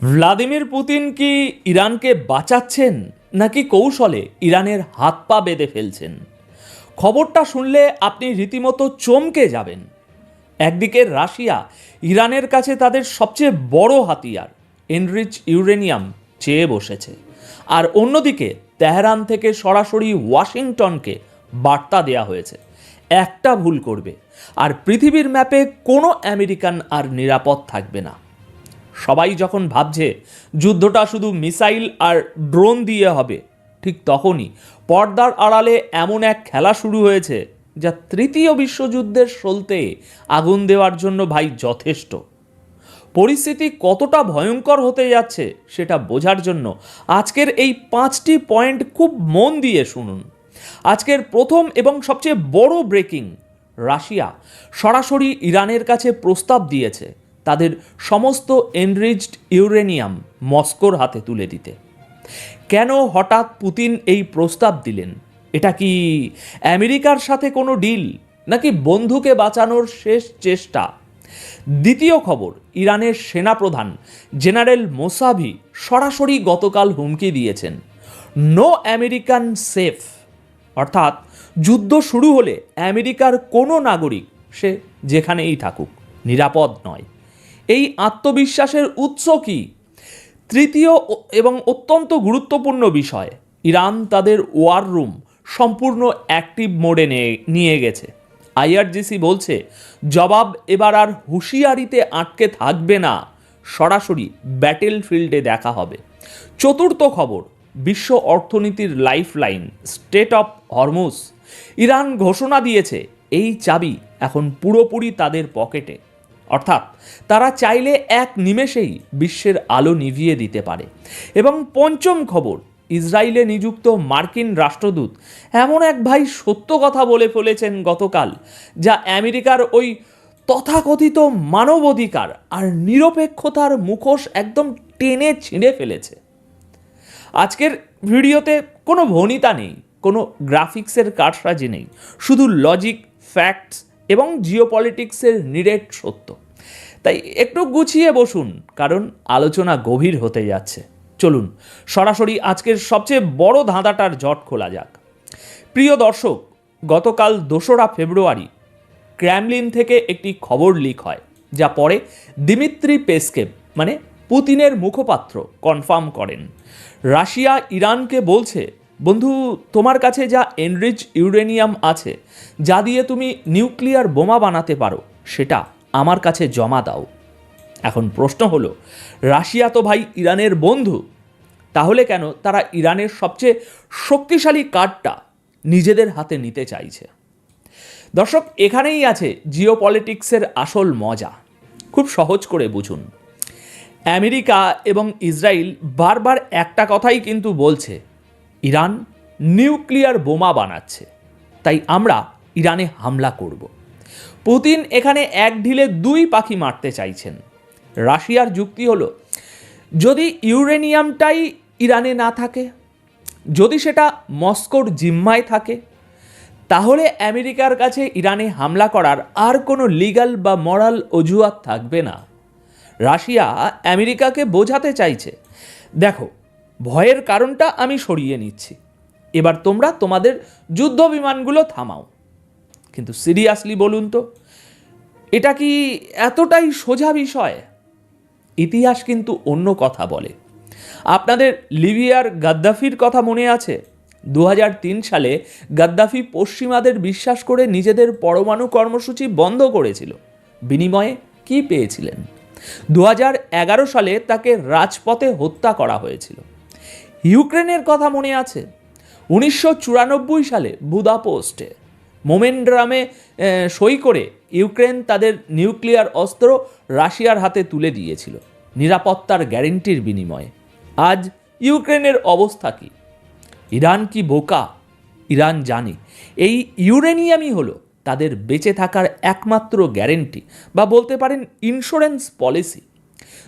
Vladimir Putin কি ইরানকে বাঁচাচ্ছেন নাকি কৌশলে ইরানের হাত পা বেঁধে ফেলছেন? খবরটা শুনলে আপনি রীতিমতো চমকে যাবেন। একদিকে রাশিয়া ইরানের কাছে তাদের সবচেয়ে বড় হাতিয়ার এনরিচ ইউরেনিয়াম চেয়ে বসেছে, আর অন্যদিকে তেহরান থেকে সরাসরি ওয়াশিংটনকে বার্তা দেয়া হয়েছে একটা ভুল করবে আর পৃথিবীর ম্যাপে কোনো আমেরিকান আর নিরাপদ থাকবে না। সবাই যখন ভাবছে যুদ্ধটা শুধু মিসাইল আর ড্রোন দিয়ে হবে, ঠিক তখনই পর্দার আড়ালে এমন এক খেলা শুরু হয়েছে যা তৃতীয় বিশ্বযুদ্ধের সলতে আগুন দেওয়ার জন্য ভাই যথেষ্ট। পরিস্থিতি কতটা ভয়ঙ্কর হতে যাচ্ছে সেটা বোঝার জন্য আজকের এই 5টি পয়েন্ট খুব মন দিয়ে শুনুন। আজকের প্রথম এবং সবচেয়ে বড় ব্রেকিং, রাশিয়া সরাসরি ইরানের কাছে প্রস্তাব দিয়েছে তাদের সমস্ত এনরিচড ইউরেনিয়াম মস্কোর হাতে তুলে দিতে। কেন হঠাৎ পুতিন এই প্রস্তাব দিলেন? এটা কি আমেরিকার সাথে কোনো ডিল, নাকি বন্ধুকে বাঁচানোর শেষ চেষ্টা? দ্বিতীয় খবর, ইরানের সেনাপ্রধান জেনারেল মোসাভি সরাসরি গতকাল হুমকি দিয়েছেন নো আমেরিকান সেফ, অর্থাৎ যুদ্ধ শুরু হলে আমেরিকার কোনো নাগরিক, সে যেখানেই থাকুক, নিরাপদ নয়। এই আত্মবিশ্বাসের উৎস কি? তৃতীয় এবং অত্যন্ত গুরুত্বপূর্ণ বিষয়, ইরান তাদের ওয়ার রুম সম্পূর্ণ অ্যাক্টিভ মোডে নিয়ে গেছে। আইআরজিসি বলছে জবাব এবার আর হুঁশিয়ারিতে আটকে থাকবে না, সরাসরি ব্যাটেল ফিল্ডে দেখা হবে। চতুর্থ খবর, বিশ্ব অর্থনীতির lifeline state of Hormuz, Iran ঘোষণা দিয়েছে এই চাবি এখন পুরোপুরি তাদের পকেটে, অর্থাৎ তারা চাইলে এক নিমেষেই বিশ্বের আলো নিভিয়ে দিতে পারে। এবং পঞ্চম খবর, ইসরায়েলে নিযুক্ত মার্কিন রাষ্ট্রদূত এমন এক ভাই সত্য কথা বলে ফেলেছেন গতকাল, যা আমেরিকার ওই তথাকথিত মানবাধিকার আর নিরপেক্ষতার মুখোশ একদম টেনে ছিঁড়ে ফেলেছে। আজকের ভিডিওতে কোনো ভনিতা নেই, কোনো গ্রাফিক্সের কারসাজি নেই, শুধু লজিক, ফ্যাক্টস এবং জিওপলিটিক্সের নিরেট সত্য। তাই একটু গুছিয়ে বসুন, কারণ আলোচনা গভীর হতে যাচ্ছে। চলুন সরাসরি আজকের সবচেয়ে বড় ধাঁধাটার জট খোলা যাক। প্রিয় দর্শক, গতকাল 2রা ফেব্রুয়ারি ক্রেমলিন থেকে একটি খবর লিক হয়, যা পরে দিমিত্রি পেসকেভ মানে পুতিনের মুখপাত্র কনফার্ম করেন। রাশিয়া ইরানকে বলছে, বন্ধু, তোমার কাছে যা এনরিচ ইউরেনিয়াম আছে, যা দিয়ে তুমি নিউক্লিয়ার বোমা বানাতে পারো, সেটা আমার কাছে জমা দাও। এখন প্রশ্ন হলো, রাশিয়া তো ভাই ইরানের বন্ধু, তাহলে কেন তারা ইরানের সবচেয়ে শক্তিশালী কার্ডটা নিজেদের হাতে নিতে চাইছে? দর্শক, এখানেই আছে জিওপলিটিক্সের আসল মজা। খুব সহজ করে বুঝুন। আমেরিকা এবং ইসরায়েল বারবার একটা কথাই কিন্তু বলছে, ইরান নিউক্লিয়ার বোমা বানাচ্ছে, তাই আমরা ইরানে হামলা করব। পুতিন এখানে এক ঢিলে 2 পাখি মারতে চাইছেন। রাশিয়ার যুক্তি হলো, যদি ইউরেনিয়ামটাই ইরানে না থাকে, যদি সেটা মস্কোর জিম্মায় থাকে, তাহলে আমেরিকার কাছে ইরানে হামলা করার আর কোনো লিগ্যাল বা মরাল অজুহাত থাকবে না। রাশিয়া আমেরিকাকে বোঝাতে চাইছে, দেখো, ভয়ের কারণটা আমি সরিয়ে নিচ্ছি, এবার তোমরা তোমাদের যুদ্ধ বিমানগুলো থামাও। কিন্তু সিরিয়াসলি বলুন তো, এটা কি এতটাই সোজা বিষয়? ইতিহাস কিন্তু অন্য কথা বলে। আপনাদের লিবিয়ার গাদ্দাফির কথা মনে আছে? 2003 সালে গাদ্দাফি পশ্চিমাদের বিশ্বাস করে নিজেদের পরমাণু কর্মসূচি বন্ধ করেছিল। বিনিময়ে কি পেয়েছিলেন? 2011 সালে তাকে রাজপথে হত্যা করা হয়েছিল। ইউক্রেনের কথা মনে আছে? 1994 সালে বুদাপেস্টে মোমেন্ডামে সই করে ইউক্রেন তাদের নিউক্লিয়ার অস্ত্র রাশিয়ার হাতে তুলে দিয়েছিল নিরাপত্তার গ্যারেন্টির বিনিময়ে। আজ ইউক্রেনের অবস্থা কি? ইরান কি বোকা? ইরান জানে এই ইউরেনিয়ামই হলো তাদের বেঁচে থাকার একমাত্র গ্যারেন্টি, বা বলতে পারেন ইন্স্যুরেন্স পলিসি।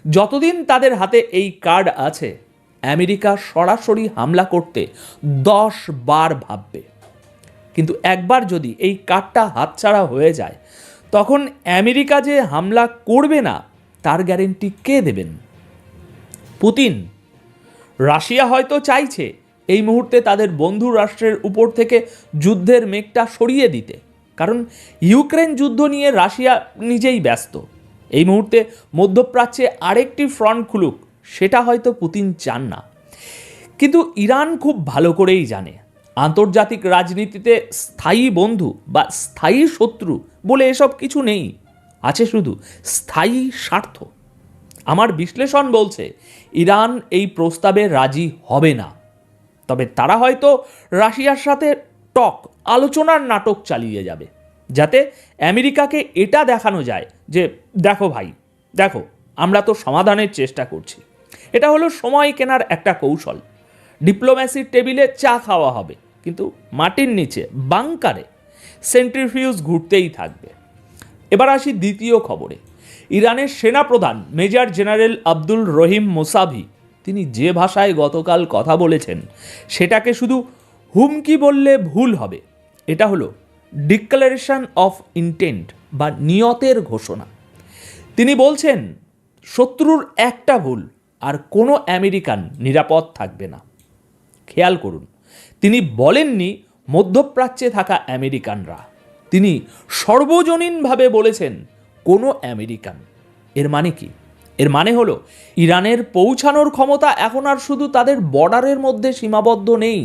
যতদিন তাদের হাতে এই কার্ড আছে, আমেরিকা সরাসরি হামলা করতে 10 বার ভাববে। কিন্তু একবার যদি এই কার্ডটা হাতছাড়া হয়ে যায়, তখন আমেরিকা যে হামলা করবে না তার গ্যারেন্টি কে দেবেন? পুতিন। রাশিয়া হয়তো চাইছে এই মুহূর্তে তাদের বন্ধু রাষ্ট্রের উপর থেকে যুদ্ধের মেঘটা সরিয়ে দিতে, কারণ ইউক্রেন যুদ্ধ নিয়ে রাশিয়া নিজেই ব্যস্ত। এই মুহূর্তে মধ্যপ্রাচ্যে আরেকটি ফ্রন্ট খুলুক, সেটা হয়তো পুতিন চান না। কিন্তু ইরান খুব ভালো করেই জানে আন্তর্জাতিক রাজনীতিতে স্থায়ী বন্ধু বা স্থায়ী শত্রু বলে এসব কিছু নেই, আছে শুধু স্থায়ী স্বার্থ। আমার বিশ্লেষণ বলছে ইরান এই প্রস্তাবে রাজি হবে না, তবে তারা হয়তো রাশিয়ার সাথে আলোচনার নাটক চালিয়ে যাবে, যাতে আমেরিকাকে এটা দেখানো যায় যে দেখো ভাই, দেখো আমরা তো সমাধানের চেষ্টা করছি। এটা হলো সময় কেনার একটা কৌশল। ডিপ্লোম্যাসির টেবিলে চা খাওয়া হবে, কিন্তু মাটির নিচে বাংকারে সেন্ট্রিফিউজ ঘুরতেই থাকবে। এবার আসি দ্বিতীয় খবরে। ইরানের সেনাপ্রধান মেজর জেনারেল আব্দুল রহিম মোসাভি তিনি যে ভাষায় গতকাল কথা বলেছেন সেটাকে শুধু হুমকি বললে ভুল হবে। এটা হলো ডিক্লারেশন অফ ইন্টেন্ট বা নিয়তের ঘোষণা। তিনি বলছেন শত্রুর একটা ভুল আর কোনো আমেরিকান নিরাপদ থাকবে না। খেয়াল করুন, তিনি বলেননি মধ্যপ্রাচ্যে থাকা আমেরিকানরা, তিনি সর্বজনীনভাবে বলেছেন কোনো আমেরিকান। এর মানে কি? এর মানে হলো ইরানের পৌঁছানোর ক্ষমতা এখন আর শুধু তাদের বর্ডারের মধ্যে সীমাবদ্ধ নেই।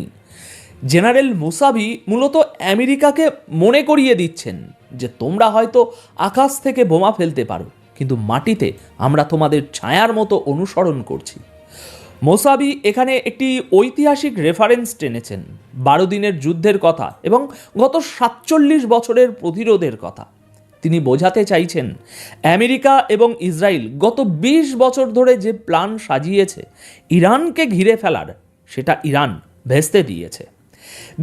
জেনারেল মুসাভি মূলত আমেরিকাকে মনে করিয়ে দিচ্ছেন যে তোমরা হয়তো আকাশ থেকে বোমা ফেলতে পারো, কিন্তু মাটিতে আমরা তোমাদের ছায়ার মতো অনুসরণ করছি। মোসাভি এখানে একটি ঐতিহাসিক রেফারেন্স টেনেছেন, 12 দিনের যুদ্ধের কথা এবং গত 47 বছরের প্রতিরোধের কথা। তিনি বোঝাতে চাইছেন আমেরিকা এবং ইসরায়েল গত 20 বছর ধরে যে প্ল্যান সাজিয়েছে ইরানকে ঘিরে ফেলার, সেটা ইরান ভেস্তে দিয়েছে।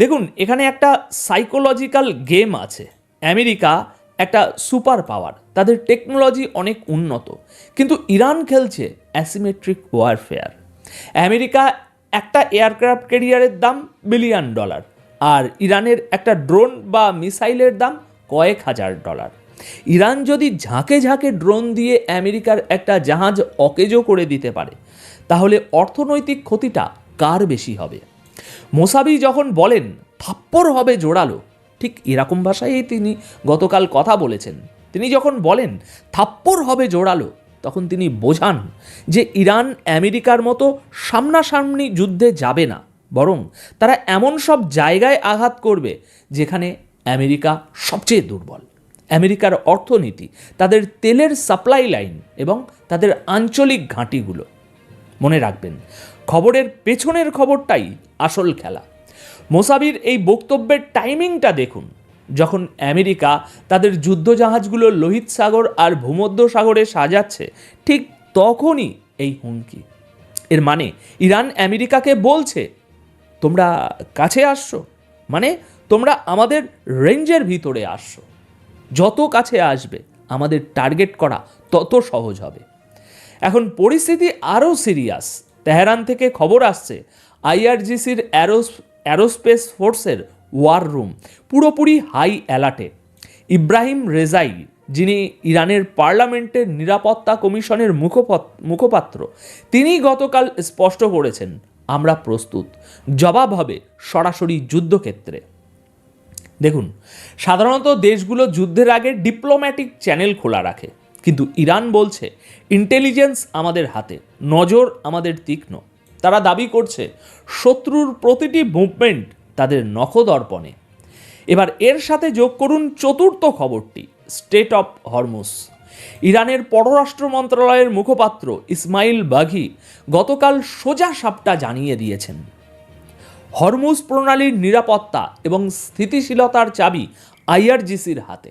দেখুন, এখানে একটা সাইকোলজিক্যাল গেম আছে। আমেরিকা একটা সুপার পাওয়ার, তাদের টেকনোলজি অনেক উন্নত, কিন্তু ইরান খেলছে অ্যাসিমেট্রিক ওয়ারফেয়ার। আমেরিকা একটা এয়ারক্রাফট ক্যারিয়ারের দাম $1 বিলিয়ন, আর ইরানের একটা ড্রোন বা মিসাইলের দাম কয়েক হাজার ডলার। ইরান যদি ঝাঁকে ঝাঁকে ড্রোন দিয়ে আমেরিকার একটা জাহাজ অকেজো করে দিতে পারে, তাহলে অর্থনৈতিক ক্ষতিটা কার বেশি হবে? মোসাভি যখন বলেন থাপ্পড় হবে জোরালো, ঠিক এরকম ভাষায় তিনি গতকাল কথা বলেছেন। তিনি যখন বলেন থাপ্পড় হবে জোরালো, তখন তিনি বোঝান যে ইরান আমেরিকার মতো সামনাসামনি যুদ্ধে যাবে না, বরং তারা এমন সব জায়গায় আঘাত করবে যেখানে আমেরিকা সবচেয়ে দুর্বল। আমেরিকার অর্থনীতি, তাদের তেলের সাপ্লাই লাইন এবং তাদের আঞ্চলিক ঘাঁটিগুলো। মনে রাখবেন, খবরের পেছনের খবরটাই আসল খেলা। মোসাভির এই বক্তব্যের টাইমিংটা দেখুন। যখন আমেরিকা তাদের যুদ্ধজাহাজগুলো লোহিত সাগর আর ভূমধ্য সাগরে সাজাচ্ছে, ঠিক তখনই এই হুমকি। এর মানে ইরান আমেরিকাকে বলছে তোমরা কাছে আসছো, মানে তোমরা আমাদের রেঞ্জের ভিতরে আসছো। যত কাছে আসবে আমাদের টার্গেট করা তত সহজ হবে। এখন পরিস্থিতি আরও সিরিয়াস। তেহরান থেকে খবর আসছে আইআরজিসির অ্যারোস্পেস ফোর্সের ওয়ার রুম পুরোপুরি হাই অ্যালার্টে। ইব্রাহিম রেজাই, যিনি ইরানের পার্লামেন্টের নিরাপত্তা কমিশনের মুখপাত্র, তিনি গতকাল স্পষ্ট করেছেন আমরা প্রস্তুত, জবাব হবে সরাসরি যুদ্ধক্ষেত্রে। দেখুন, সাধারণত দেশগুলো যুদ্ধের আগে ডিপ্লোম্যাটিক চ্যানেল খোলা রাখে, কিন্তু ইরান বলছে ইন্টেলিজেন্স আমাদের হাতে, নজর আমাদের তীক্ষ্ণ। তারা দাবি করছে শত্রুর প্রতিটি মুভমেন্ট তাদের নখদর্পণে। এবার এর সাথে যোগ করুন চতুর্থ খবরটি, স্টেট অফ হরমুজ। ইরানের পররাষ্ট্র মন্ত্রণালয়ের মুখপাত্র ইসমাইল বাঘি গতকাল সোজা সাপটা জানিয়ে দিয়েছেন হরমুজ প্রণালীর নিরাপত্তা এবং স্থিতিশীলতার চাবি আইআরজিসির হাতে।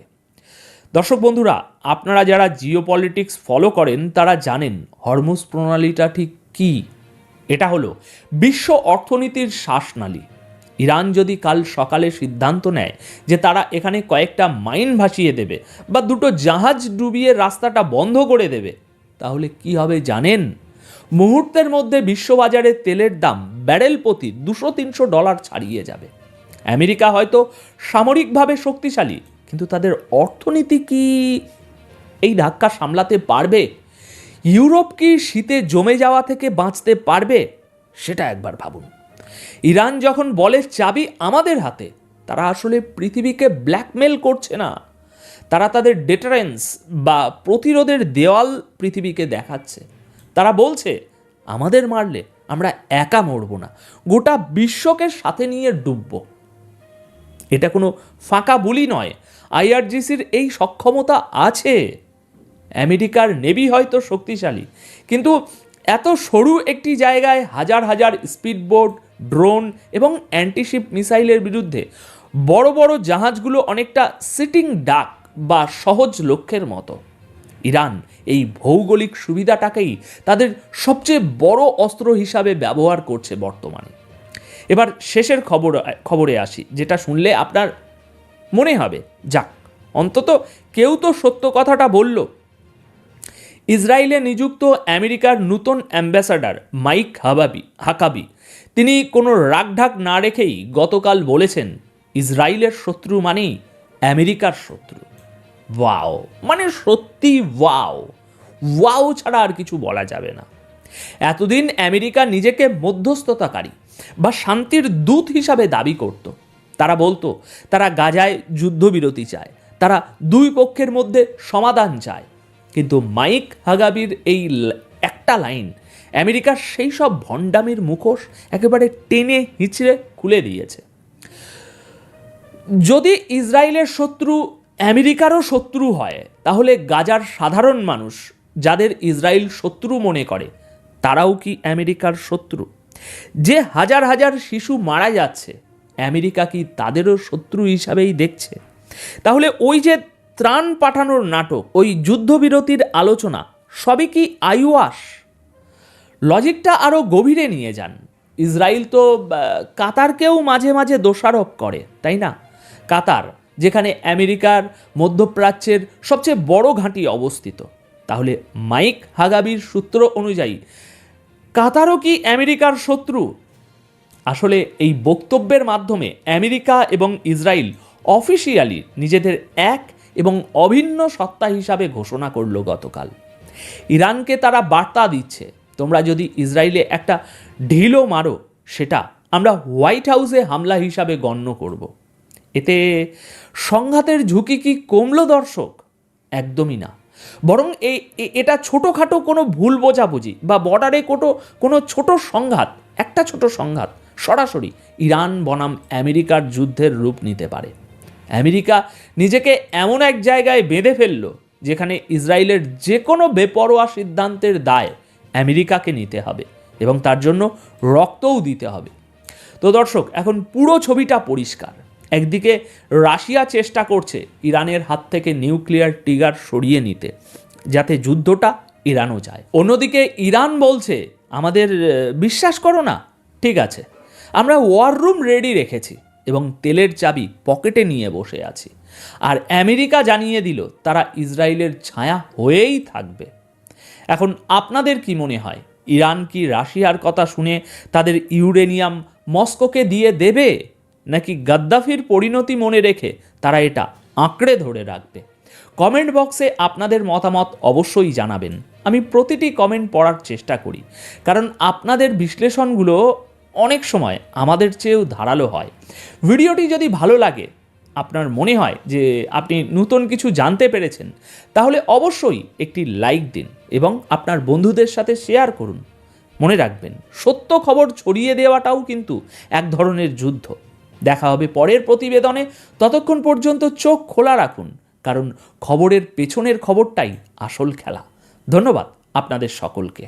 দর্শক বন্ধুরা, আপনারা যারা জিওপলিটিক্স ফলো করেন তারা জানেন হরমুজ প্রণালীটা ঠিক কী। এটা হলো বিশ্ব অর্থনীতির শ্বাসনালী। ইরান যদি কাল সকালে সিদ্ধান্ত নেয় যে তারা এখানে কয়েকটা মাইন ভাসিয়ে দেবে বা দুটো জাহাজ ডুবিয়ে রাস্তাটা বন্ধ করে দেবে, তাহলে কি হবে জানেন? মুহূর্তের মধ্যে বিশ্ববাজারে তেলের দাম ব্যারেল প্রতি $200-300 ছাড়িয়ে যাবে। আমেরিকা হয়তো সামরিকভাবে শক্তিশালী, কিন্তু তাদের অর্থনীতি কি এই ধাক্কা সামলাতে পারবে? ইউরোপ কি শীতে জমে যাওয়া থেকে বাঁচতে পারবে সেটা একবার ভাবুন। ইরান যখন বলে চাবি আমাদের হাতে, তারা আসলে পৃথিবীকে ব্ল্যাকমেল করছে না, তারা তাদের ডেটারেন্স বা প্রতিরোধের দেওয়াল পৃথিবীকে দেখাচ্ছে। তারা বলছে আমাদের মারলে আমরা একা মরব না, গোটা বিশ্বকে সাথে নিয়ে ডুবব। এটা কোনো ফাঁকা বুলি নয়, আইআরজিসির এই সক্ষমতা আছে। আমেরিকার নেভি হয়তো শক্তিশালী, কিন্তু এত সরু একটি জায়গায় হাজার হাজার স্পিডবোট, ড্রোন এবং অ্যান্টিশিপ মিসাইলের বিরুদ্ধে বড় বড় জাহাজগুলো অনেকটা সিটিং ডাক বা সহজ লক্ষ্যের মতো। ইরান এই ভৌগোলিক সুবিধাটাকেই তাদের সবচেয়ে বড় অস্ত্র হিসাবে ব্যবহার করছে বর্তমানে। এবার শেষের খবরে আসি, যেটা শুনলে আপনার মনে হবে যাক, অন্তত কেউ তো সত্য কথাটা বলল। ইসরায়েলে নিযুক্ত আমেরিকার নতুন অ্যাম্বাসাডার মাইক হাকাবি তিনি কোনো রাগঢাক না রেখেই গতকাল বলেছেন ইসরায়েলের শত্রু মানেই আমেরিকার শত্রু। ওয়াও, মানে সত্যি ওয়াও, ওয়াও ছাড়া আর কিছু বলা যাবে না। এতদিন আমেরিকা নিজেকে মধ্যস্থতাকারী বা শান্তির দূত হিসাবে দাবি করত। তারা বলতো তারা গাজায় যুদ্ধবিরতি চায়, তারা দুই পক্ষের মধ্যে সমাধান চায়। কিন্তু মাইক হাগাবির এই একটা লাইন আমেরিকার সেই সব ভণ্ডামির মুখোশ একেবারে টেনে হিঁচড়ে খুলে দিয়েছে। যদি ইসরায়েলের শত্রু আমেরিকারও শত্রু হয়, তাহলে গাজার সাধারণ মানুষ যাদের ইসরায়েল শত্রু মনে করে, তারাও কি আমেরিকার শত্রু? যে হাজার হাজার শিশু মারা যাচ্ছে, আমেরিকা কি তাদেরও শত্রু হিসাবেই দেখছে? তাহলে ওই যে ত্রাণ পাঠানোর নাটক, ওই যুদ্ধবিরতির আলোচনা, সবই কি আইওয়াস? লজিকটা আরও গভীরে নিয়ে যান। ইসরায়েল তো কাতারকেও মাঝে মাঝে দোষারোপ করে, তাই না? কাতার, যেখানে আমেরিকার মধ্যপ্রাচ্যের সবচেয়ে বড় ঘাঁটি অবস্থিত। তাহলে মাইক হাগাবির সূত্র অনুযায়ী কাতারও কি আমেরিকার শত্রু? আসলে এই বক্তব্যের মাধ্যমে আমেরিকা এবং ইসরায়েল অফিসিয়ালি নিজেদের এক এবং অভিন্ন সত্তা হিসাবে ঘোষণা করল গতকাল। ইরানকে তারা বার্তা দিচ্ছে, তোমরা যদি ইসরায়েলে একটা ঢিলও মারো, সেটা আমরা হোয়াইট হাউসে হামলা হিসাবে গণ্য করব। এতে সংঘাতের ঝুঁকি কি কমল দর্শক? একদমই না, বরং এটা ছোটোখাটো কোনো ভুল বোঝাবুঝি বা বর্ডারে কোনো ছোট সংঘাত, একটা ছোট সংঘাত সরাসরি ইরান বনাম আমেরিকার যুদ্ধের রূপ নিতে পারে। আমেরিকা নিজেকে এমন এক জায়গায় বেঁধে ফেলল যেখানে ইসরায়েলের যে কোনো বেপরোয়া সিদ্ধান্তের দায় আমেরিকাকে নিতে হবে এবং তার জন্য রক্তও দিতে হবে। তো দর্শক, এখন পুরো ছবিটা পরিষ্কার। একদিকে রাশিয়া চেষ্টা করছে ইরানের হাত থেকে নিউক্লিয়ার ট্রিগার সরিয়ে নিতে, যাতে যুদ্ধটা ইরানও যায়। অন্যদিকে ইরান বলছে আমাদের বিশ্বাস করো না, ঠিক আছে, আমরা ওয়ার রুম রেডি রেখেছি এবং তেলের চাবি পকেটে নিয়ে বসে আছি। আর আমেরিকা জানিয়ে দিল তারা ইসরায়েলের ছায়া হয়েই থাকবে। এখন আপনাদের কি মনে হয়, ইরান কি রাশিয়ার কথা শুনে তাদের ইউরেনিয়াম মস্কোকে দিয়ে দেবে, নাকি গাদ্দাফির পরিণতি মনে রেখে তারা এটা আঁকড়ে ধরে রাখবে? কমেন্ট বক্সে আপনাদের মতামত অবশ্যই জানাবেন। আমি প্রতিটি কমেন্ট পড়ার চেষ্টা করি, কারণ আপনাদের বিশ্লেষণগুলো অনেক সময় আমাদের চেয়েও ধারালো হয়। ভিডিওটি যদি ভালো লাগে, আপনার মনে হয় যে আপনি নতুন কিছু জানতে পেরেছেন, তাহলে অবশ্যই একটি লাইক দিন এবং আপনার বন্ধুদের সাথে শেয়ার করুন। মনে রাখবেন, সত্য খবর ছড়িয়ে দেওয়াটাও কিন্তু এক ধরনের যুদ্ধ। দেখা হবে পরের প্রতিবেদনে। ততক্ষণ পর্যন্ত চোখ খোলা রাখুন, কারণ খবরের পেছনের খবরটাই আসল খেলা। ধন্যবাদ আপনাদের সকলকে।